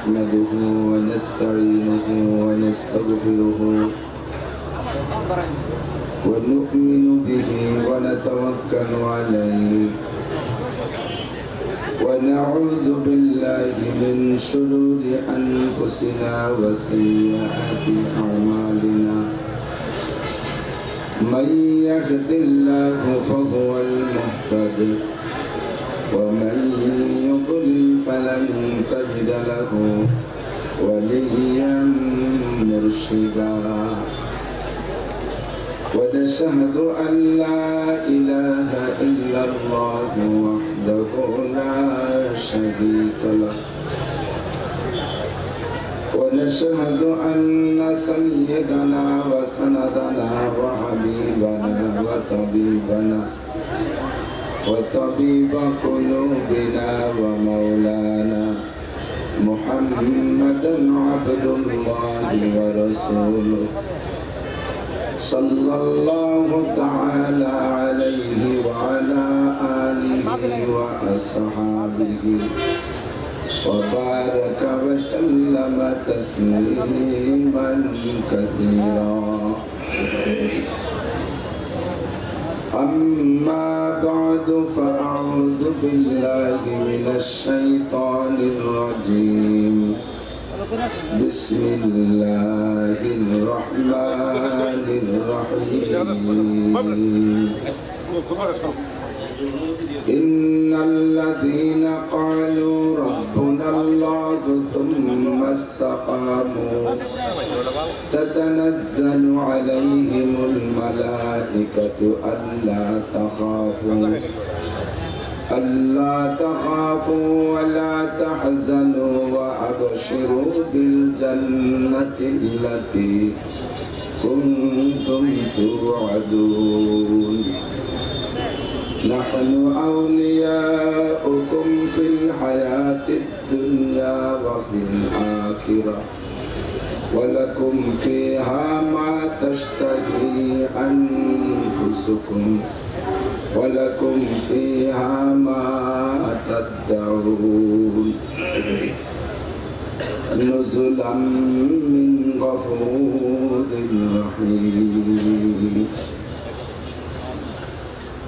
نحمده ونستعينه ونستغفره ونؤمن به ونتوكل عليه ونعوذ بالله من شرور أنفسنا وسيئات أعمالنا من يهد الله فهو المهتد ومن يضلل فلن تجد له وليا مرشدا ونشهد أن لا إله إلا الله وحده لا شريك له ونشهد أن سيدنا وسندنا وحبيبنا وطبيب قلوبنا ومولانا محمدا عبد الله ورسوله صلى الله تعالى عليه وعلى آله وأصحابه وبارك وسلم تسليما كثيرا أما بعد فأعوذ بالله من الشيطان الرجيم بسم الله الرحمن الرحيم إن الذين قالوا ربنا الله ثم استقاموا تتنزل عليهم الملائكة ألا تخافوا ولا تحزنوا وأبشروا بالجنة التي كنتم توعدون نحن أولياؤكم في الحياة الدنيا وفي الآخرة ولكم فيها ما تشتهي أنفسكم ولكم فيها ما تدعون نزلا من غفور رحيم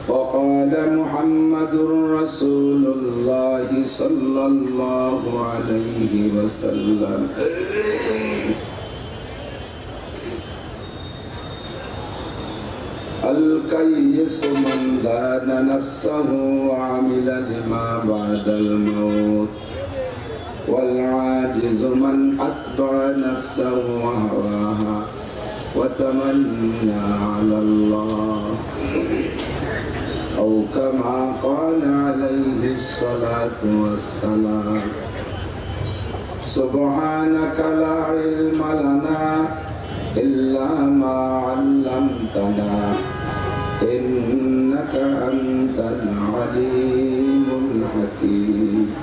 وقال محمد رسول الله صلى الله عليه وسلم الكيس من دان نفسه وعمل لما بعد الموت والعاجز من أتبع نفسه وهواها وتمنى على الله أو كما قال عليه الصلاة والسلام سبحانك لا علم لنا إلا ما علمتنا إنك أنت العليم الحكيم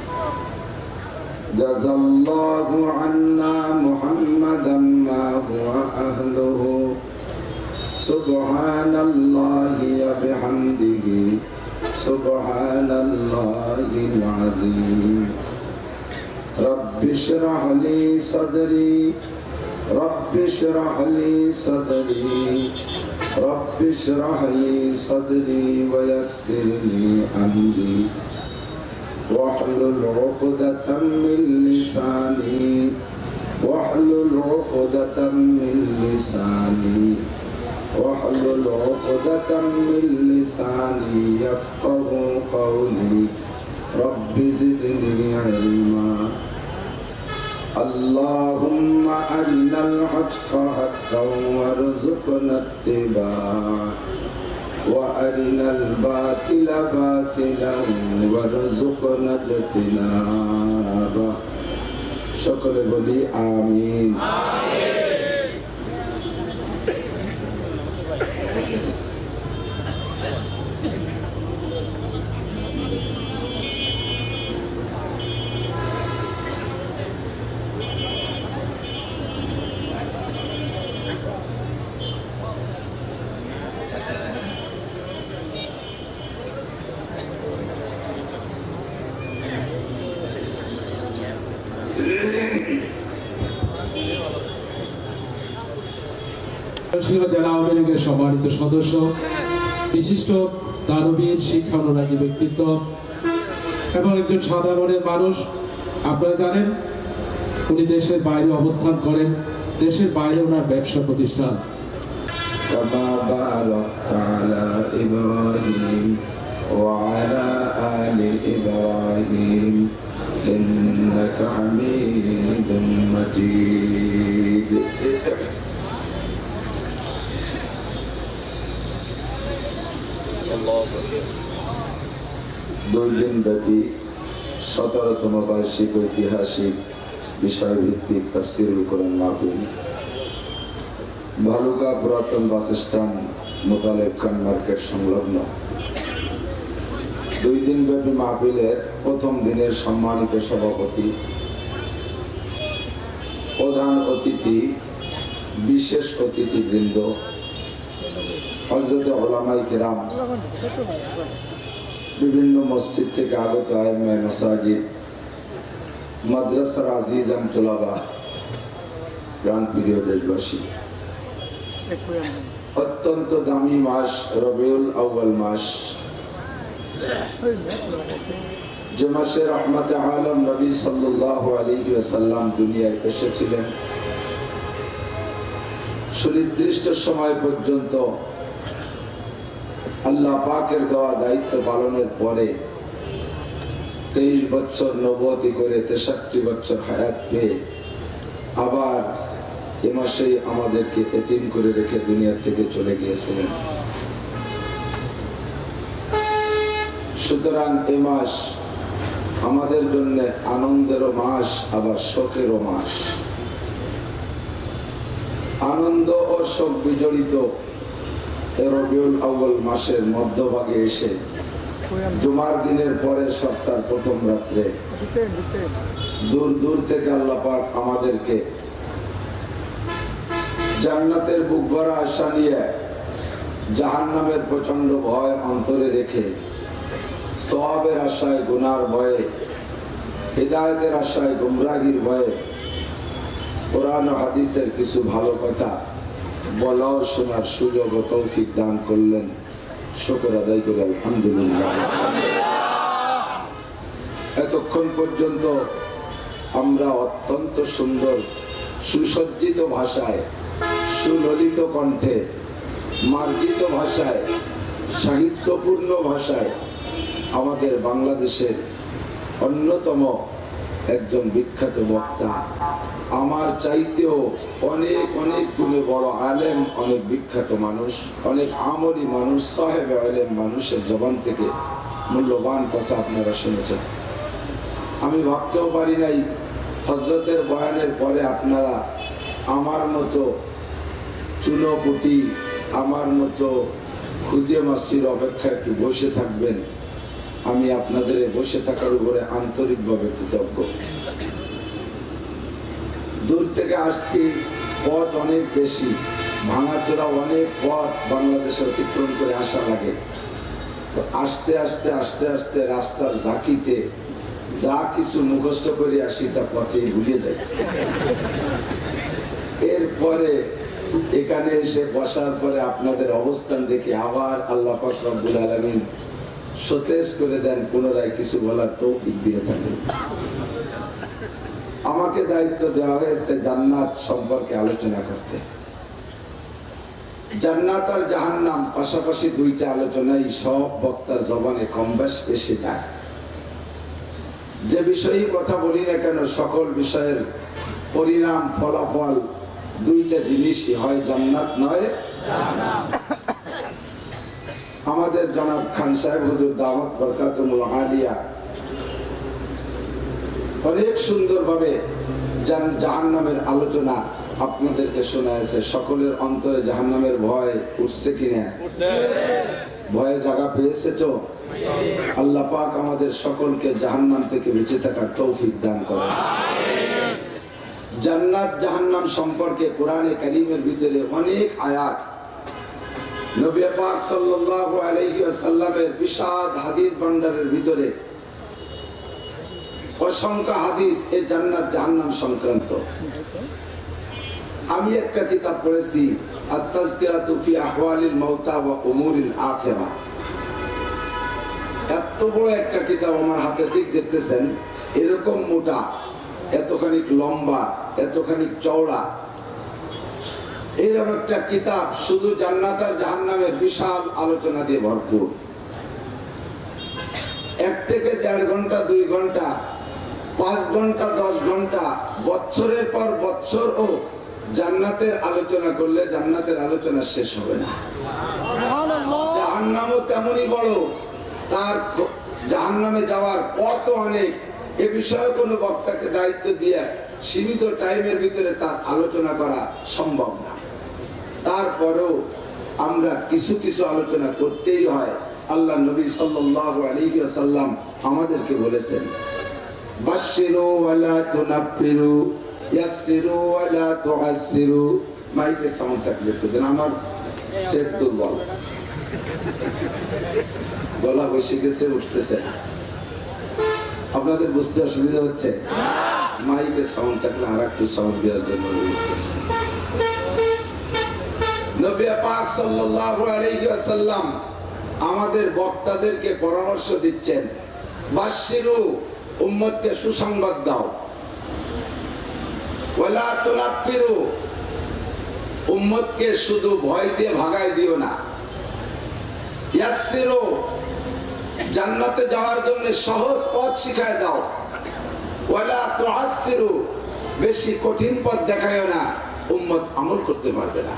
جزى الله عنا محمدا ما هو أهله سبحان الله وبحمده سبحان الله العظيم رب اشرح لي صدري رب اشرح لي صدري رب اشرح لي صدري ويسر لي أمري واحلل عقدة من لساني واحلل عقدة من لساني واحلل عقدة من لساني يفقه قولي رب زدني علما اللهم أرنا الحق حقا وارزقنا اتباعه وأرنا الباطل باطلا وارزقنا اجتنابه شكر بلي آمين জেলা আওয়ামী লীগের সম্মানিত সদস্য, বিশিষ্ট দানবীর, শিক্ষা অনুরাগী ব্যক্তিত্ব এবং একজন সাধারণের মানুষ। আপনারা জানেন উনি দেশের বাইরে অবস্থান করেন, দেশের বাইরে ওনার ব্যবসা প্রতিষ্ঠান। كما باركت على إبراهيم وعلى آل إبراهيم إنك حميد مجيد দুই দিন ব্যাপী 17তম বার্ষিক ঐতিহাসিক বিষয়ভিত্তিক তাফসীরুল কোরআন মাহফিল ভালুকা পুরাতন বাস স্ট্যান্ড মোতালেব খান মার্কেট সংলগ্ন। দুই দিন ব্যাপী মাহফিলের প্রথম দিনের সম্মানিত সভাপতি, প্রধান অতিথি, বিশেষ অতিথিবৃন্দ, হযরতে উলামায়ে কেরাম, বিভিন্ন মসজিদ থেকে আগত আইম্মায়ে মাসাজিদ, মাদ্রাসার আজিজান তুলাবা, প্রাণপ্রিয় দেশবাসী, অত্যন্ত দামি মাস রবিউল আউয়াল মাস, যে মাসে রহমতে আলম নবী সাল্লাল্লাহু আলাইহি ওয়াসাল্লাম দুনিয়ায় এসেছিলেন। সুনির্দিষ্ট সময় পর্যন্ত আল্লাহ পাকের দেওয়া দায়িত্ব পালনের পরে 23 বছর নবুয়তি করে 63 বছর হায়াত পেয়ে আবার এ মাসেই আমাদেরকে এতিম করে রেখে দুনিয়া থেকে চলে গিয়েছিলেন। সুতরাং এ মাস আমাদের জন্য আনন্দেরও মাস, আবার শোকেরও মাস। আনন্দ ও শোক বিজড়িত রবিউল আউয়াল মাসের মধ্যভাগে এসে জুমার দিনের পরের সপ্তাহের প্রথম রাত্রে দূর দূর থেকে আল্লাহ পাক আমাদেরকে জান্নাতের বুক ভরা আশা নিয়ে জাহান্নামের প্রচন্ড ভয় অন্তরে রেখে সওয়াবের আশায় গুনার ভয়ে, হিদায়াতের আশায় গুমরাহির ভয়ে কোরআন ও হাদিসের কিছু ভালো কথা বলা ও শোনার সুযোগ ও তৌফিক দান করলেন। শুকর আদায় করে আলহামদুলিল্লাহ। এতক্ষণ পর্যন্ত আমরা অত্যন্ত সুন্দর সুসজ্জিত ভাষায়, সুললিত কণ্ঠে, মার্জিত ভাষায়, সাহিত্যপূর্ণ ভাষায় আমাদের বাংলাদেশের অন্যতম একজন বিখ্যাত বক্তা, আমার চাইতেও অনেক অনেক গুণে বড় আলেম, অনেক বিখ্যাত মানুষ, অনেক আমলি মানুষ, সাহেব আলেম মানুষের জবান থেকে মূল্যবান কথা আপনারা শুনেছেন। আমি ভাবতেও পারি নাই হযরতের বয়ানের পরে আপনারা আমার মতো চুনোপুটি, আমার মতো খুদে মাসির অপেক্ষা একটু বসে থাকবেন। আমি আপনাদের বসে থাকার উপরে আন্তরিকভাবে কৃতজ্ঞ। দূর থেকে আসছি, পথ অনেক বেশি, ভাঙাচোরা অনেক পথ বাংলাদেশে অতিক্রম করে আসা লাগে। তো আস্তে আস্তে আস্তে আস্তে রাস্তার ঝাঁকিতে যা কিছু মুখস্থ করে আসি তা পথে ভুলে যাই। এরপরে এখানে এসে বসার পরে আপনাদের অবস্থান দেখে আবার আল্লাহ পাক রব্বুল আলামিন সতেজ করে দেন, পুনরায় কিছু বলার তৌফিক দিয়ে থাকেন। আমাকে দায়িত্ব দেওয়া হয়েছে জান্নাত সম্পর্কে আলোচনা করতে। জান্নাত আর জাহান্নাম পাশাপাশি দুইটা আলোচনাই সব বক্তার জবানে কম বেশ এসে যায়। যে বিষয়ে কথা বলি না কেন, সকল বিষয়ের পরিণাম, ফলাফল দুইটা জিনিসই, হয় জান্নাত নয় জাহান্নাম। আমাদের জনাব খান সাহেব হুজুর দাওয়াত বরকাতুল আলিয়া অনেক সুন্দরভাবে জাহান্নামের আলোচনা আপনাদেরকে শোনায়েছে। সকলের অন্তরে জাহান্নামের ভয় উঠছে কিনা? ভয়ে জায়গা পেয়েছে তো? আল্লাহ পাক আমাদের সকলকে জাহান্নাম থেকে বেঁচে থাকার তৌফিক দান করেন। জান্নাত জাহান্নাম সম্পর্কে কোরআনে কারীমের ভিতরে অনেক আয়াত, নবী পাক সাল্লাল্লাহু আলাইহি ওয়াসাল্লামের বিশাল হাদিস ভান্ডারের ভিতরে অসংখ্য হাদিস এই জান্নাত জাহান্নাম সংক্রান্ত। আমি একটা কিতাব পড়েছি, আত-তাযকিরাতু ফি আহওয়ালিল মাউতা ওয়া উমুরিল আখিরাহ। এত বড় একটা কিতাব আমার হাতে ঠিক দেখতেছেন, এরকম মোটা, এতখানি লম্বা, এতখানি চওড়া, এরকম একটা কিতাব শুধু জান্নাত আর জাহান্নামের বিশাল আলোচনা দিয়ে ভরপুর। 1 থেকে 1.5 ঘন্টা, 2 ঘন্টা, 5 ঘন্টা, 10 ঘন্টা, বছরের পর বছর ও জান্নাতের আলোচনা করলে জান্নাতের আলোচনা শেষ হবে না। জাহান্নামও তেমনই বড়, তার জাহান্নামে যাওয়ার পথ অনেক। এ বিষয়ে কোনো বক্তাকে দায়িত্ব দিয়ে সীমিত টাইমের ভিতরে তার আলোচনা করা সম্ভব না। তারপরেও আমরা কিছু কিছু আলোচনা করতেই হয়। আল্লাহ নবী সাল্লাল্লাহু আলাইহি ওয়াসাল্লাম আমাদেরকে বলেছেন, বাশশিরু ওয়া লা তুনাফিরু, ইয়াসসিরু ওয়া লা তুআসসিরু। মাইকে সাউন্ড থাকলে দেন, আমার সেট দুর্বল, গলা বসে গেছে, উঠতেছে না। আপনাদের বুঝতে অসুবিধা হচ্ছে? মাইকে সাউন্ড থাকলে আর একটু সাউন্ড দেওয়ার জন্য বলতেছে। নবী পাক সাল্লাল্লাহু আলাইহি ওয়াসাল্লাম আমাদের বক্তাদেরকে পরামর্শ দিচ্ছেন, বাশশিরু, উম্মতকে সুসংবাদ দাও, ওয়ালা তুনাফিরু, উম্মতকে শুধু ভয় দিয়ে ভাগায় দিও না, ইয়াসসিরু, জান্নাতে যাওয়ার জন্য সহজ পথ শিখায় দাও, ওয়ালা তুআসসিরু, বেশি কঠিন পথ দেখায়ও না, উম্মত আমল করতে পারবে না।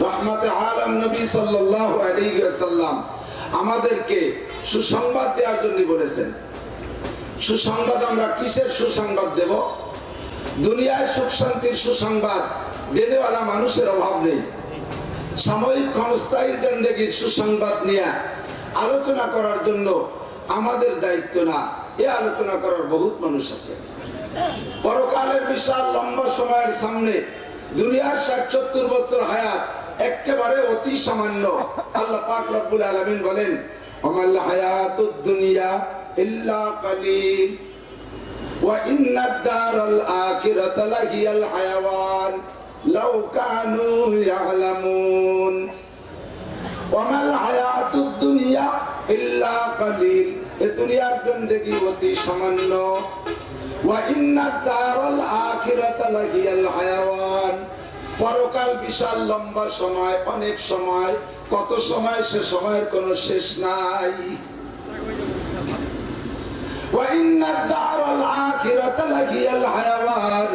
রহমতে আলম নবী সাল্লাল্লাহু আলাইহি ওয়াসাল্লাম আমাদেরকে সুসংবাদ দেওয়ার জন্য বলেছেন। সুসংবাদ আমরা কিসের সুসংবাদ দেব? দুনিয়ায় সুখ শান্তির সুসংবাদ দেনেওয়ালা মানুষের অভাব নেই। সাময়িক ক্ষণস্থায়ী জিন্দেগির সুসংবাদ নিয়ে আলোচনা করার জন্য আমাদের দায়িত্ব না, এ আলোচনা করার বহুত মানুষ আছে। পরকালের বিশাল লম্বা সময়ের সামনে দুনিয়ার 60-70 বছর হায়াত একেবারে অতি সামান্য। আল্লাহ পাক রব্বুল আলামিন বলেন, আমাল হায়াতুদ দুনিয়া ইল্লা কালিল ওয়া ইন্নাদ দারাল আখিরাতা লাহিয়াল হায়াওয়ান লাউ কানু ইয়ালামুন। আমাল হায়াতুদ দুনিয়া ইল্লা কালিল, এই দুনিয়ার জিন্দেগি অতি সামান্য। ওয়া ইন্নাদ দারাল আখিরাতা লাহিয়াল হায়াওয়ান, পরকাল বিশাল লম্বা সময়, অনেক সময়। কত সময়? সে সময়ের কোনো শেষ নাই। ওয়া ইন্নাদ দারাল আখিরাতা লাহিয়াল হায়াওয়ান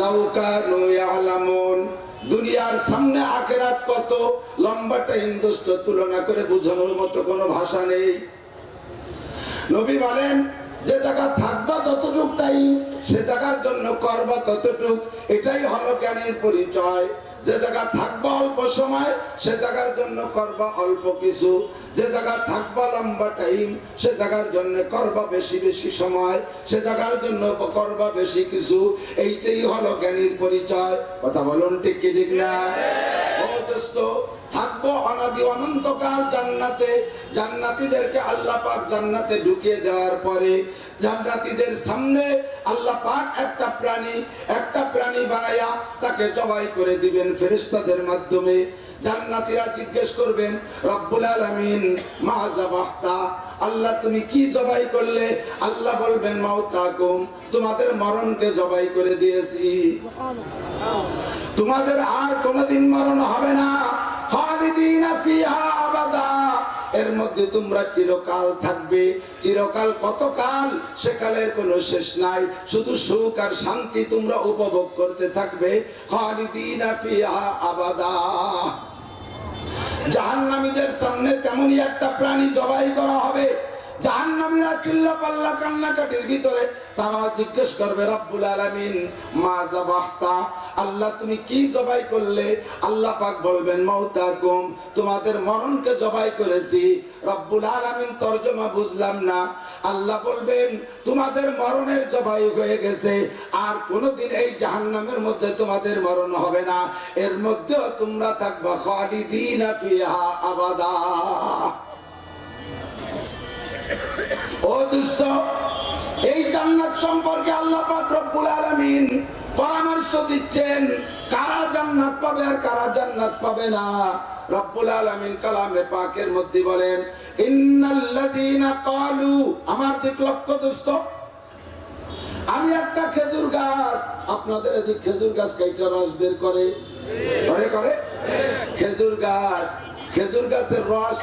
লাউ কানু ইয়ালামুন, দুনিয়ার সামনে আখিরাত কত লম্বাটা ইন্দোস্ত, তুলনা করে বোঝানোর মতো কোনো ভাষা নেই। নবী বলেন, যে জায়গা থাকবা ততটুক টাইম, সে জায়গার জন্য করবা ততটুক, এটাই হলো জ্ঞানের পরিচয়। যে জায়গা থাকবা অল্প সময়, সে জায়গার জন্য করবা অল্প কিছু। যে জায়গা থাকবা লম্বা টাইম, সে জায়গার জন্য করবা বেশি বেশি সময়, সে জায়গার জন্য করবা বেশি কিছু। এইটাই হলো জ্ঞানীর পরিচয়। কথা বলুন ঠিক কি ঠিক না? ও দোস্ত, থাকবো অনাদি অনন্তকাল জান্নাতে। জান্নাতীদেরকে আল্লাহ পাক জান্নাতে ঢুকিয়ে দেওয়ার পরে জান্নাতীদের সামনে আল্লাহ পাক একটা প্রাণী বানায়া তাকে জবাই করে দিবেন ফেরেশতাদের মাধ্যমে। জান্নাতীরা জিজ্ঞেস করবেন, রব্বুল আলামিন মা যাবাহতা, আল্লাহ তুমি কি জবাই করলে? আল্লাহ বলবেন, মাউতাকুম, তোমাদের মরণকে জবাই করে দিয়েছি। তোমাদের আর কোনদিন মরণ হবে না। খালিদিনা ফিহা আবাদা, এর মধ্যে তোমরা চিরকাল থাকবে। চিরকাল কতকাল? সেকালের কোনো শেষ নাই। শুধু সুখ আর শান্তি তোমরা উপভোগ করতে থাকবে। খালিদিনা ফিহা আবাদা। জাহান্নামীদের সামনে তেমনই একটা প্রাণী জবাই করা হবে। জাহান্নামীরা চিল্লা পাল্লা কান্নাকাটির ভিতরে তারা জিজ্ঞেস করবে, রব্বুল আলামিন মা যাবাহতা, আল্লাহ তুমি কি জবাই করলে? আল্লাহ পাক বলবেন, মাউতাকুম, তোমাদের মরণকে জবাই করেছি। রব্বুল আলামিন তরজমা বুঝলাম না। আল্লাহ বলবেন, তোমাদের মরণের জবাই হয়ে গেছে, আর কোনদিন এই জাহান্নামের মধ্যে তোমাদের মরণ হবে না। এর মধ্যেও তোমরা থাকবা খালিদিনা ফিহা আবাদা। ও দুষ্ট, এই জান্নাত সম্পর্কে আল্লাহ পাক রব্বুল আলামিন পরামর্শ দিচ্ছেন কারা জান্নাত পাবে আর কারা জান্নাত পাবে না। রব্বুল আলামিন কালামে পাকের মধ্যে বলেন ইন্নাল্লাযীনা ক্বালু, আমার দিক লক্ষ্য দোস্ত, আমি একটা খেজুর গাছ, আপনাদের এদিক খেজুর গাছ কাইটা রস বের করে করে খেজুর গাছের রস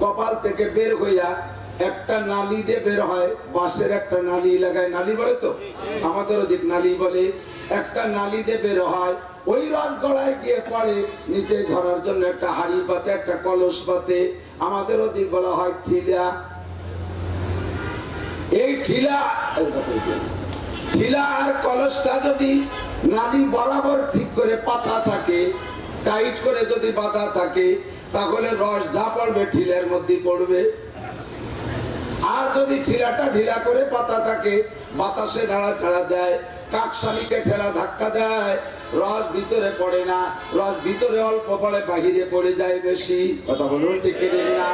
কপাল থেকে বের হইয়া একটা নালী দিয়ে বের হয়, বাঁশের একটা নালী লাগায়, নালী বলে তো আমাদের ওদিক নালী বলে, একটা নালী দিয়ে বের হয়, ওই রস গলায় গিয়ে পড়ে, নিচে ধরার জন্য একটা হাড়ি পাতে, একটা কলস পাতে, আমাদের ওদিক বলা হয় ঠিলা। এই ঠিলা আর কলসটা যদি নালী বরাবর ঠিক করে পাতা থাকে, টাইট করে যদি বাঁধা থাকে, তাহলে রস যা পড়বে ঠিলার মধ্যে পড়বে। আর যদি ঠিলাটা ঢিলা করে পাতা থাকে, বাতাসে নাড়াচাড়া দেয়, কাকশালিকে ঠেলা ধাক্কা দেয়, রস ভিতরে পড়ে না, রস ভিতরে অল্প পড়ে, বাহিরে পড়ে যায় বেশি। কথা বলুন ঠিক না?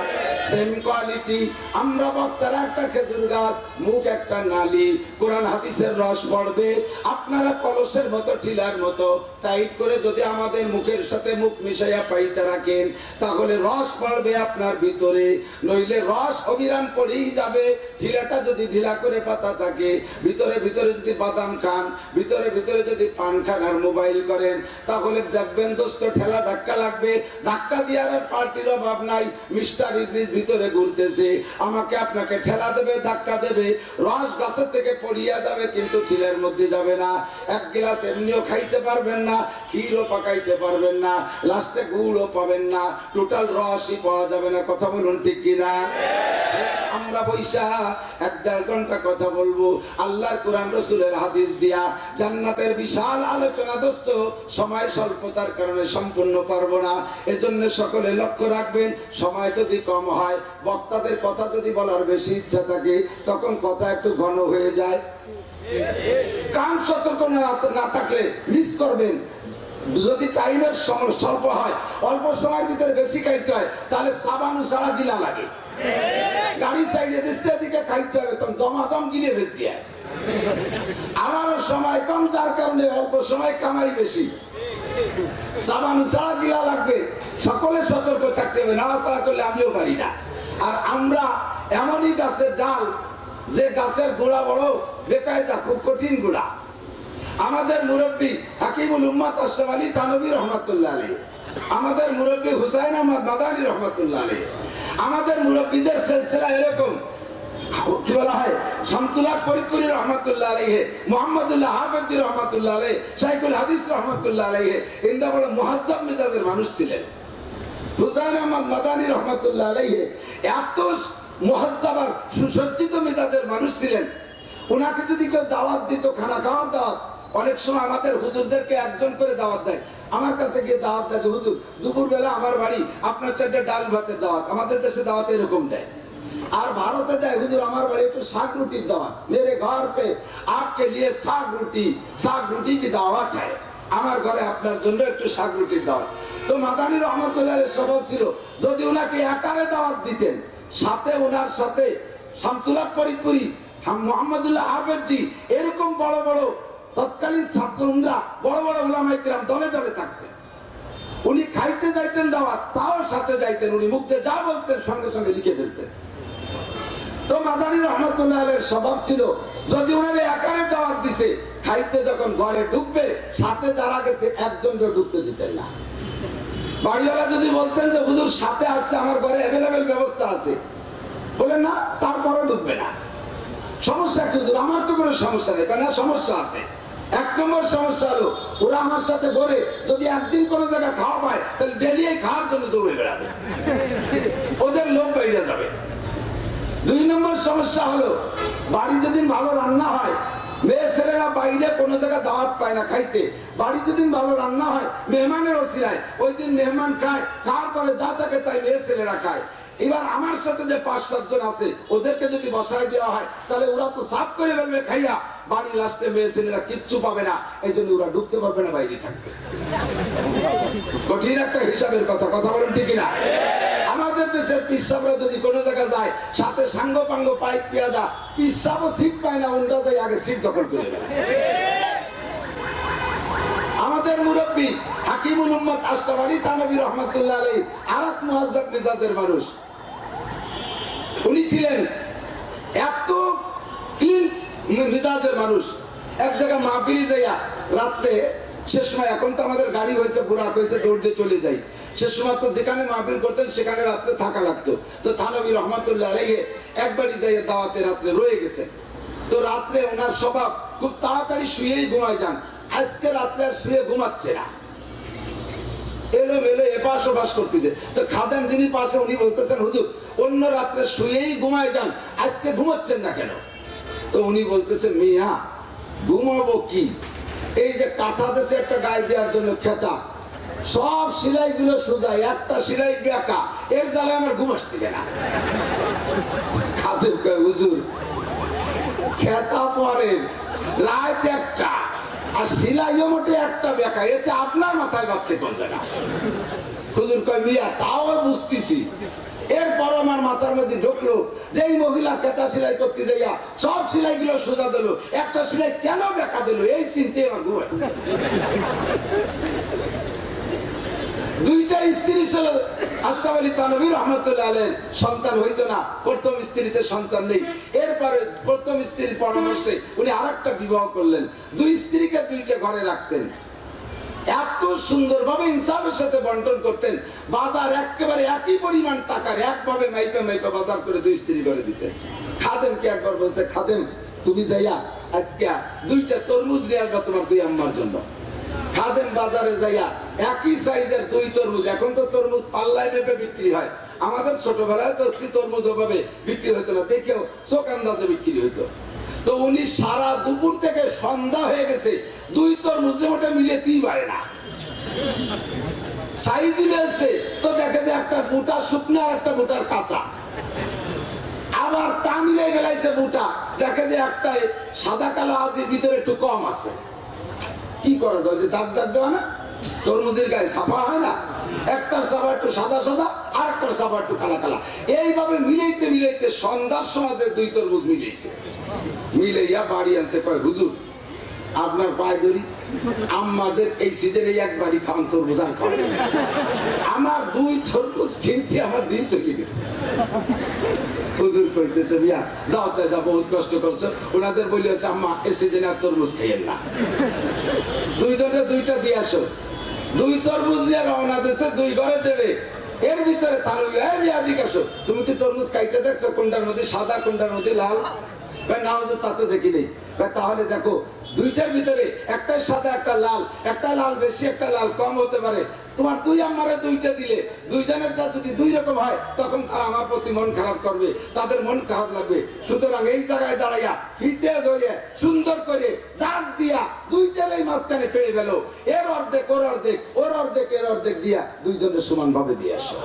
সেম কোয়ালিটি আমরা বক্তারা একটা খেজুর গাছ, মুখ একটা নালী, কোরআন হাদিসের রস পড়বে, আপনারা কলসের মতো ঠিলার মতো টাইট করে যদি আমাদের মুখের সাথে মুখ মিশাইয়া পাইতে রাখেন, তাহলে রস পড়বে আপনার ভিতরে, নইলে রস অবিরাম পড়েই যাবে। ঠিলাটা যদি ঢিলা করে পাতা থাকে, ভিতরে ভিতরে যদি বাদাম খান, ভিতরে ভিতরে যদি পান খান আর মোবাইল করেন, তাহলে দেখবেন দোস্ত ঠেলা ধাক্কা লাগবে, ধাক্কা দেওয়ার আর পার্টির অভাব নাই, মিস্টার ইবলিস ভিতরে ঘুরতেছে, আমাকে আপনাকে ঠেলা দেবে, ধাক্কা দেবে, রস গাছের থেকে পড়িয়া যাবে, কিন্তু ঠিলের মধ্যে যাবে না। এক গ্লাস এমনিও খাইতে পারবেন না, ক্ষীরও পাকাইতে পারবেন না, লাস্টে গুড়ও পাবেন না, টোটাল রসই পাওয়া যাবে না। কথা বলুন ঠিক কিনা? আমরা বৈশা 1-1.5 ঘন্টা কথা বলবো আল্লাহর কোরআন রাসূলের হাদিস দিয়া, জান্নাতের বিশাল আলোচনা দোস্ত, সময় স্বল্পতার কারণে সম্পূর্ণ পারবো না। এজন্য সকলে লক্ষ্য রাখবেন, সময় যদি কম হয়, বক্তাদের কথা যদি বলার বেশি ইচ্ছা থাকে, তখন কথা একটু ঘন হয়ে যায়। কান সতর্ক না থাকলে মিস করবেন। যদি টাইমের স্বল্প হয়, অল্প সময়ের ভিতরে বেশি খাইতে হয়, তাহলে সাবান ছাড়া গিলা লাগে, গাড়ি সাইডে দিচ্ছে এদিকে খাইতে হবে, তখন দমাদম গিলে ফেলছি। আমারও সময় কম, যার কারণে অল্প সময় কামাই বেশি, সাবান ছাড়া গিলা লাগবে। সকলে সতর্ক থাকতে হবে, নাড়াচাড়া করলে আমিও পারি না। আর আমরা এমনই গাছের ডাল, যে গাছের গোড়া বড় বেকায়দা, খুব কঠিন গোড়া। আমাদের মুরব্বী হাকিমুল উম্মাত আশরাফ আলী থানভী রহমাতুল্লাহ আলাইহি, আমাদের মুরব্বী হুসাইন আহমদ মাদানী রহমাতুল্লাহ আলাইহি, আমাদের মুরব্বীদের সিলসিলা এরকম, কি বলা হয়, শামসুল হক ফরিদপুরি রহমাতুল্লাহ আলাইহি, মুহাম্মদুল্লাহ হাফেজি রহমাতুল্লাহ আলাইহি, শাইখুল হাদিস রহমাতুল্লাহ আলাইহি, ইন্দ্রা বড় মুহাজ্জাব মেজাজের মানুষ ছিলেন। হুসাইন আহমদ মাদানী রহমাতুল্লাহ আলাইহি এত মুহাজ্জাব আর সুসজ্জিত মেজাজের মানুষ ছিলেন, ওনাকে যদি কেউ দাওয়াত দিত, খানা খাওয়ার দাওয়াত, অনেক সময় আমাদের হুজুরদেরকে একজন করে দাওয়াত দেয়, আমার কাছে গিয়ে দাওয়াত দেয়, হুজুর দুপুর বেলা আমার বাড়ি, আপনার 4টা ডাল ভাতের দাওয়াত। আমাদের দেশে দাওয়াত এরকম দেয়। আর ভারতে দেয়, হুজুর আমার বাড়ি একটু শাক রুটির দাওয়াত, মেরে ঘর পে আপকে লিয়ে শাক রুটি কি দাওয়াত হয়, আমার ঘরে আপনার জন্য একটু শাক রুটির দাওয়াত। তো মাদানী রহমাতুল্লাহ আলাইহির স্বভাব ছিল, যদি ওনাকে একারে দাওয়াত দিতেন, সাথে ওনার সাথে শামসুল হক ফরিদপুরি, মুহাম্মদুল্লাহ হাফেজি, এরকম বড় বড় তৎকালীন ছাত্ররা, বড় বড় উলামায়ে কিরাম দলে দলে থাকতেন। উনি খাইতে যাইতেন দাওয়াত, তাও সাথে যাইতেন, উনি মুখে যা বলতেন সঙ্গে সঙ্গে লিখে ফেলতেন। তো মাদানী রহমাতুল্লাহ আলাইহির স্বভাব ছিল, যদি ওনারে একারে দাওয়াত দিছে, খাইতে যখন ঘরে ঢুকবে, সাথে যারা গেছে একজনকে ঢুকতে দিতেন না। বাড়িওয়ালা যদি বলতেন যে হুজুর সাথে আসছে, আমার ঘরে অ্যাভেলেবেল ব্যবস্থা আছে, বলেন না, তারপরে ঢুকবে না। সমস্যা কি হুজুর? আমার তো কোনো সমস্যা নেই। না, সমস্যা আছে। 1 নম্বর সমস্যা হলো, ওরা আমার সাথে ঘরে যদি একদিন কোনো জায়গা খাওয়া পায়, তাহলে ডেলি খাওয়ার জন্য দৌড়ে বেড়াবে, ওদের লোক বাইরে যাবে। 2 নম্বর সমস্যা হলো, বাড়ি যেদিন ভালো রান্না হয়, মেয়ে ছেলেরা বাইরে কোনো জায়গা দাওয়াত পায় না খাইতে, বাড়ি যেদিন ভালো রান্না হয় মেহমানের ওসিলায়, ওই দিন মেহমান খায়, খাওয়ার পরে যা থাকে তাই মেয়ে ছেলেরা খায়। এবার আমার সাথে যে 5-7 জন আছে, ওদেরকে যদি বসায় দেওয়া হয়, তাহলে ওরা তো সাফ করে ফেলবে খাইয়া, বাড়ি লাস্টে মেয়ে ছেলেরা কিচ্ছু পাবে না, এই জন্য ওরা ঢুকতে পারবে না, বাইরে থাকবে। কঠিন একটা হিসাবের কথা, কথা বলেন ঠিক না? আমাদের দেশের পিসাবরা যদি কোনো জায়গায় যায় সাথে সাঙ্গ পাঙ্গ পাইপ পেয়াদা পিসাবও সিট পায় না, উনটা যায় আগে সিট দখল করে দেয়। আমাদের মুরব্বী হাকিমুল উম্মত আশরাফ আলী থানভী রহমাতুল্লাহ আলাইহি আরেক মুআজ্জাব মিজাজের মানুষ। উনি ছিলেন এত ক্লিন মিজাজের মানুষ। এক জায়গায় মাহফিলে যাইয়া রাত্রে শেষ সময়, এখন তো আমাদের গাড়ি হয়েছে বুড়াক হয়েছে দৌড় দিয়ে চলে যাই, সে সময় তো যেখানে মাহফিল করতেন সেখানে রাত্রে থাকা লাগতো। তো থানভী রহমাতুল্লাহ আলাইহি একবারই যাইয়া দাওয়াতে রাত্রে রয়ে গেছে। তো রাত্রে ওনার স্বভাব খুব তাড়াতাড়ি শুয়েই ঘুমায় যান। আজকে রাত্রে আর শুয়ে ঘুমাচ্ছে না, এলো মেলো এপাশ ওপাশ করতেছে। তো খাদেম যিনি পাশে উনি বলতেছেন, হুজুর অন্য রাত্রে শুয়েই ঘুমায় যান, আজকে ঘুমাচ্ছেন না কেন? তো উনি বলতেছে, মিয়া ঘুমাবো কি, এই যে কাঁথা দেশে একটা গায়ে দেওয়ার জন্য খেতা, সব সিলাই গুলো সোজা, একটা সিলাই বেঁকা, এর জ্বালায় আমার ঘুম আসতেছে না। খাদেম কয়, হুজুর খেতা পরেন রাত একটা, আর সিলাইও মোটে একটা বেঁকা, এতে আপনার মাথায় বাচ্চে কোন জায়গা? হুজুর কয়, মিয়া তাও বুঝতেছি। এরপর আমার মাথার মধ্যে ঢুকলো যে এই মহিলা খেতা সেলাই করতে যাইয়া সব সেলাই গুলো সোজা দিল, একটা সেলাই কেন বেঁকা দিল, এই চিন্তে আমার ঘুম আসছে। দুইটা স্ত্রী ছিল আশরাফ আলী থানভী রহমাতুল্লাহ আলাইহি, সন্তান হইতো না, প্রথম স্ত্রীতে সন্তান নেই। এরপরে প্রথম স্ত্রীর পরামর্শে উনি আরেকটা বিবাহ করলেন। দুই স্ত্রীকে দুইটা ঘরে রাখতেন, এত সুন্দরভাবে ইনসাফের সাথে বন্টন করতেন। বাজার একেবারে একই পরিমাণ টাকার একভাবে মাইপে মাইপে বাজার করে দুই স্ত্রী করে দিতেন। খাদেমকে একবার বলছে, খাদেম তুমি যাইয়া আজকে দুইটা তরমুজ নিয়ে আসবা তোমার দুই আম্মার জন্য। খাদেম বাজারে যাইয়া একই সাইজের দুই তরমুজ, এখন তো তরমুজ পাল্লায় মেপে বিক্রি হয়, আমাদের ছোটবেলায় তো তরমুজ ওভাবে বিক্রি হতো না, দেখেও চোখ আন্দাজে বিক্রি হইতো। তো উনি সারা দুপুর থেকে সন্ধ্যা হয়ে গেছে, দুই তরমুজের মোটে মিলেতেই পারে না, সাইজই মিলছে। তো দেখে যে একটা মোটা শুকনো আর একটা মোটার কাঁচা, আবার তা মিলে বেলাইছে মোটা, দেখে যে একটা সাদা কালো আজির ভিতরে একটু কম আছে। কি করা যায়, যে দাগ দাগ দেওয়া না, তরমুজের গায়ে ছাপা হয় না, একটার ছাপা একটু সাদা সাদা আর একটার ছাপা একটু কালা কালা, এইভাবে মিলাইতে মিলাইতে সন্ধ্যার সময় যে দুই তরমুজ মিলেছে, মিলাইয়া বাড়ি আনছে। কয়, হুজুর আপনার পায়ে ধরি, আমাদের এই সিজনে একবারই খাওয়ান তরমুজ আর খাওয়ান, আমার দুই তরমুজ কিনছি, আমার দিন চলে গেছে। হুজুর কইতেছে, মিয়া যাও তাই যা, বহুত কষ্ট করছো। ওনাদের বলিয়াছে, আম্মা এই সিজনে আর তরমুজ খাইয়েন না, দুইজনে দুইটা দিয়ে আসো। দুই তরমুজ নিয়ে রওনা দিয়েছে, দুই ঘরে দেবে। এর ভিতরে থানভী, এই মিয়া দিকে আসো, তুমি কি তরমুজ খাইতে দেখছো কোনটার মধ্যে সাদা কোনটার মধ্যে লাল? না হুজুর তা তো দেখি নেই। তাহলে দেখো দুইটার ভিতরে একটা সাদা একটা লাল, একটা লাল বেশি একটা লাল কম হতে পারে, তোমার দুই আম্মারে দুইটা দিলে দুইজনেরটা যদি দুই রকম হয় তখন তারা আমার প্রতি মন খারাপ করবে, তাদের মন খারাপ লাগবে। সুতরাং এই জায়গায় দাঁড়াইয়া ফিতে ধরে সুন্দর করে দাঁত দিয়া দুইটারই মাঝখানে ফেলে গেল, এর অর্ধেক ওর অর্ধেক, ওর অর্ধেক এর অর্ধেক দিয়া দুইজনের সমান ভাবে দিয়ে আসো।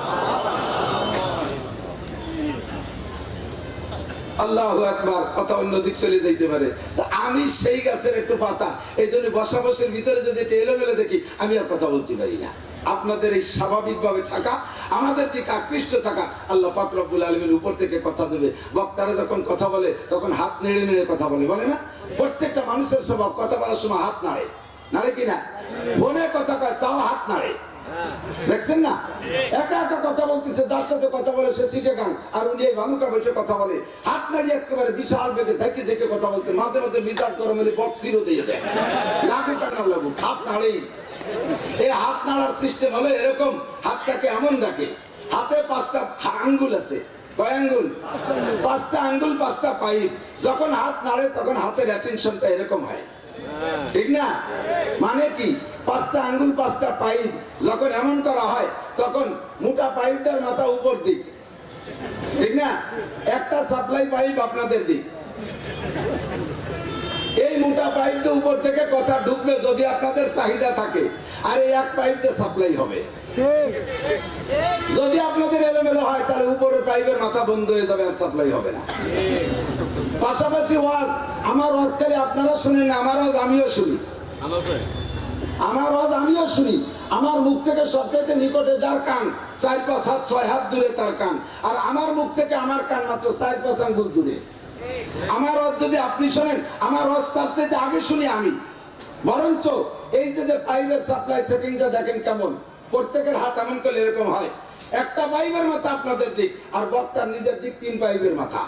আল্লাহু আকবার, কথা অন্যদিক চলে যাইতে পারে। আমি সেই গাছের একটু পাতা, এই জন্য বসা বসের ভিতরে যদি এলোমেলো দেখি আমি আর কথা বলতে পারি না। আপনাদের এই স্বাভাবিকভাবে থাকা, আমাদের দিকে আকৃষ্ট থাকা, আল্লাহ পাক রব্বুল আলামিন উপর থেকে কথা দেবে। বক্তারা যখন কথা বলে তখন হাত নেড়ে নেড়ে কথা বলে, বলে না? প্রত্যেকটা মানুষের স্বভাব কথা বলার সময় হাত নাড়ে, নাড়ে কিনা? ফোনে কথা কয় তাও হাত নাড়ে, দেখছেন না? একা একা কথা বলতেছে, যার সাথে কথা বলে সে সিটে গান, আর উনি এই ভানুকা বসে কথা বলে, হাত নাড়িয়ে একেবারে বিশাল বেগে ঝেঁকে ঝেঁকে কথা বলতে, মাঝে মাঝে মিজাজ গরম হলে বক্সিরও দিয়ে দেয়, লাগুক আর না লাগুক হাত নাড়েই। এই হাত নাড়ার সিস্টেম হলো এরকম, হাতটাকে এমন রাখে, হাতে 5টা আঙ্গুল আছে, কয় আঙ্গুল? 5টা আঙ্গুল 5টা পাইপ। যখন হাত নাড়ে তখন হাতের অ্যাটেনশনটা এরকম হয়, ঠিক না? মানে কি, 5টা আঙ্গুল 5টা পাইপ যখন এমন করা হয় তখন মোটা পাইপটার মাথা উপর দিক, ঠিক না? একটা সাপ্লাই পাইপ আপনাদের দিক, এই মোটা পাইপটা উপর থেকে কথা ঢুকবে যদি আপনাদের চাহিদা থাকে, আর এই এক পাইপটা সাপ্লাই হবে। যদি আপনাদের এলোমেলো হয় তাহলে উপরের পাইপের মাথা বন্ধ হয়ে যাবে, আর সাপ্লাই হবে না। পাশাপাশি ওয়াজ, আমার ওয়াজ খালি আপনারা শুনেন না, আমার ওয়াজ আমিও শুনি। আমার ওয়াজ আমিও শুনি। আমার মুখ থেকে সবচেয়ে নিকটে যার কান 4-5 হাত 6 হাত দূরে তার কান, আর আমার মুখ থেকে আমার কান মাত্র 4-5 আঙ্গুল দূরে। আমার ওয়াজ যদি আপনি শোনেন, আমার ওয়াজ তার চাইতে আগে শুনি আমি। বরঞ্চ এই যে পাইপের সাপ্লাই সেটিংটা দেখেন কেমন, প্রত্যেকের হাত এমন করলে এরকম হয়। একটা পাইপের মাথা আপনাদের দিক, আর বক্তার নিজের দিক 3 পাইপের মাথা,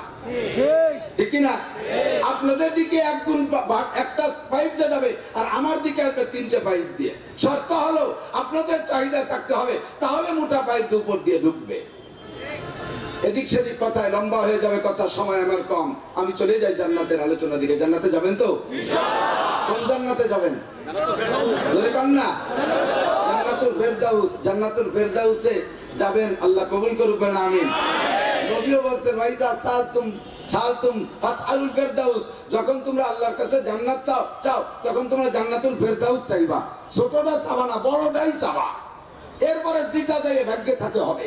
ঠিক না? আপনাদের দিকে একটা পাইপ দিয়ে যাবে, আর আমার দিকে আসবে 3টে পাইপ দিয়ে। শর্ত হলো আপনাদের চাহিদা থাকতে হবে, তাহলে মোটা পাইপ উপর দিয়ে ঢুকবে। এদিক সেদিক কথায় লম্বা হয়ে যাবে, কথা সময় আমার কম। আমি চলে যাই জান্নাতের আলোচনা দিকে। জান্নাতে যাবেন তো? কোন জান্নাতে যাবেন? জোরে কান না। জান্নাতুল ফেরদাউস, জান্নাতুল ফেরদাউসে যাবেন। আল্লাহ কবুল করুক, আমিন। নবীও বলেছেন ওয়াইজা সালতুম ফাসআলুল ফেরদাউস, যখন তোমরা আল্লাহর কাছে জান্নাত চাও তখন তোমরা জান্নাতুল ফেরদাউস চাইবা। ছোটটা চাবা না, বড়টাই চাবা। এরপরে যেটা দেয় ভাগ্যে থাকে হবে।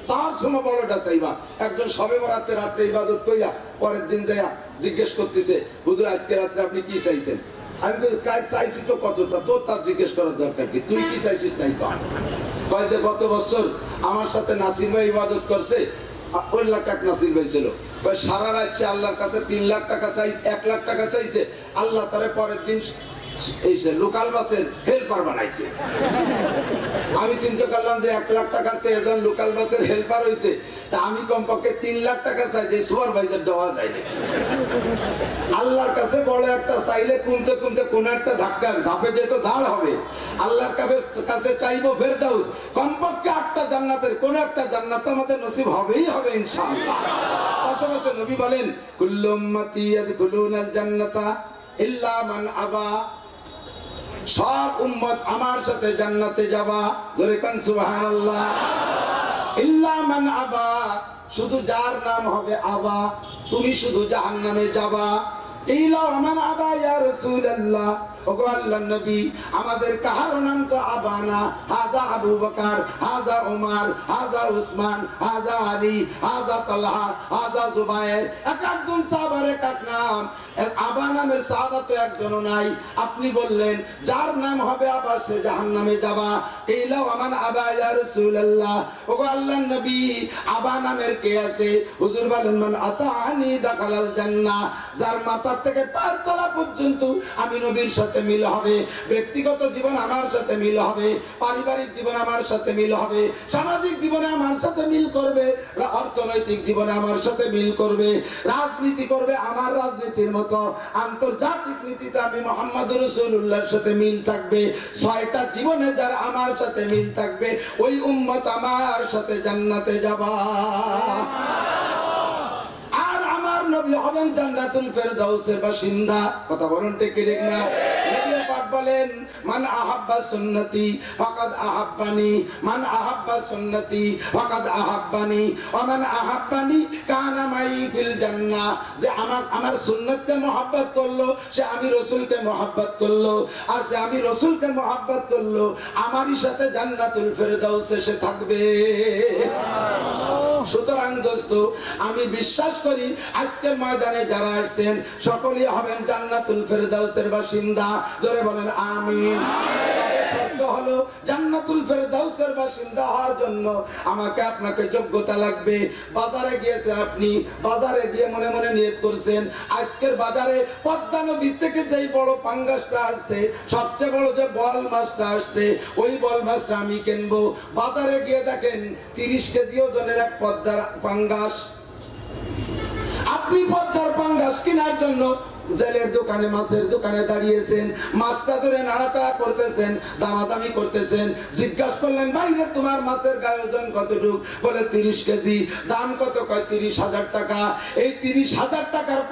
চার সময় বড়টা চাইবা। একজন সবে বরাতে রাত্রে ইবাদত কইরা পরের দিন যাইয়া জিজ্ঞেস করতেছে, হুজুর আজকে রাত্রে আপনি কি চাইছেন? আমি কাজ চাইছি তো কতটা, তোর তার জিজ্ঞেস করার দরকার কি? তুই কি চাইছিস নাই কর। কয় যে গত বছর আমার সাথে নাসির ভাই ইবাদত করছে, 1 লাখ টাকা নাসির ভাই ছিল। সারা রাত সে আল্লাহর কাছে 3 লাখ টাকা চাইছে, 1 লাখ টাকা চাইছে। আল্লাহ তারে পরের দিন এই লোকাল বাসের হেল্পার বানাইছে। আমি চিন্তা করলাম যে 1 লাখ টাকা চেয়ে একজন লোকাল বাসের হেল্পার হয়েছে, তা আমি কমপক্ষে 3 লাখ টাকা চাই যে সুপারভাইজার দেওয়া যায়। আল্লাহর কাছে বড় একটা চাইলে কুনতে কুনতে কোন একটা ধাপে যেত দাঁড় হবে। আল্লাহর কাছে চাইবো ফেরদাউস, কমপক্ষে 8টা জান্নাতের কোন একটা জান্নাত আমাদের নসিব হবেই হবে ইনশাআল্লাহ। পাশাপাশি নবী বলেন কুল্লু উম্মতি ইয়াদখুলুনাল জান্নাতা ইল্লা মান আবা, সব উম্মত আমার সাথে জান্নাতে যাবা। জোরে কান সুবহানাল্লাহ। ইল্লা মান আবা, শুধু যার নাম হবে আবা, তুমি শুধু জাহান্নামে যাবা। ইলা মান আবা ইয়া রাসূলুল্লাহ, ওগো আল্লাহর নবী, আমাদের কাহার নাম তো আবা না। হাজা আবু বকর, হাজা ওমর, হাজা উসমান, হাজা আলী, হাজা তালহা, হাজা জুবায়ের। এক একজন সাহাবার এক এক নাম। আবা নামের সাহাবা তো একজনও নাই। আপনি বললেন যার নাম হবে আবা সে জাহান্নামে যাবা। ইলা মান আবা ইয়া রাসূলুল্লাহ, ওগো আল্লাহর নবী, আবা নামের কে আছে? হুজুর বলেন মান আতানি দাখালাল জান্নাহ, যার মাথা থেকে পায়ের তলা পর্যন্ত আমি নবীর সাথে মিল হবে। ব্যক্তিগত জীবন আমার সাথে মিল হবে, পারিবারিক জীবন আমার সাথে মিল হবে, সামাজিক জীবনে আমার সাথে মিল করবে, অর্থনৈতিক জীবনে আমার সাথে মিল করবে, রাজনীতি করবে আমার রাজনীতির মতো, আন্তর্জাতিক নীতিতে আমি মুহাম্মদুর রাসূলুল্লাহর সাথে মিল থাকবে। 6টা জীবনে যারা আমার সাথে মিল থাকবে ওই উম্মত আমার সাথে জান্নাতে যাবা। নবী হবেন জান্নাতুল ফেরদাউসের বাসিন্দা। কথা বলুন ঠিক কি ঠিক না? নবী পাক বলেন মান আহাব্বা সুন্নতি ফাকাদ আহাব্বানি, মান আহাব্বা সুন্নতি ফাকাদ আহাব্বানি, ওয়া মান আহাব্বানি কানা মাই ফিল জান্নাহ। যে আমার সুন্নতকে মহব্বত করলো সে আমি রাসূলকে মহব্বত করলো, আর যে আমি রাসূলকে মহব্বত করলো আমারই সাথে জান্নাতুল ফেরদাউসে সে থাকবে। সুতরাং দোস্ত, আমি বিশ্বাস করি আজকের ময়দানে যারা আসছেন সকলেই হবেন জান্নাতুল ফেরদাউসের বাসিন্দা। জোরে বলেন আমিন। শর্ত হলো জান্নাতুল ফেরদাউসের বাসিন্দা হওয়ার জন্য আমাকে আপনাকে যোগ্যতা লাগবে। বাজারে গিয়েছেন আপনি, বাজারে গিয়ে মনে মনে নিয়ত করছেন আজকের বাজারে পদ্মা নদীর থেকে যেই বড় পাঙ্গাসটা আসছে, সবচেয়ে বড় যে বল মাছটা আসছে, ওই বল মাছটা আমি কিনবো। বাজারে গিয়ে দেখেন 30 কেজি ওজনের এক পদ্মার পাঙ্গাস। আপনি পদ্মার পাঙ্গাস কেনার জন্য জেলের দোকানে, মাছের দোকানে দাঁড়িয়েছেন, মাছটা ধরে নাড়াচাড়া করতেছেন, দামাদামি করতেছেন। জিজ্ঞাসা করলেন ভাইরে তোমার মাছের গায়ে ওজন কতটুক? বলে 30 কেজি। দাম কত? কয় 30,000 টাকা। এই 30,000 টাকার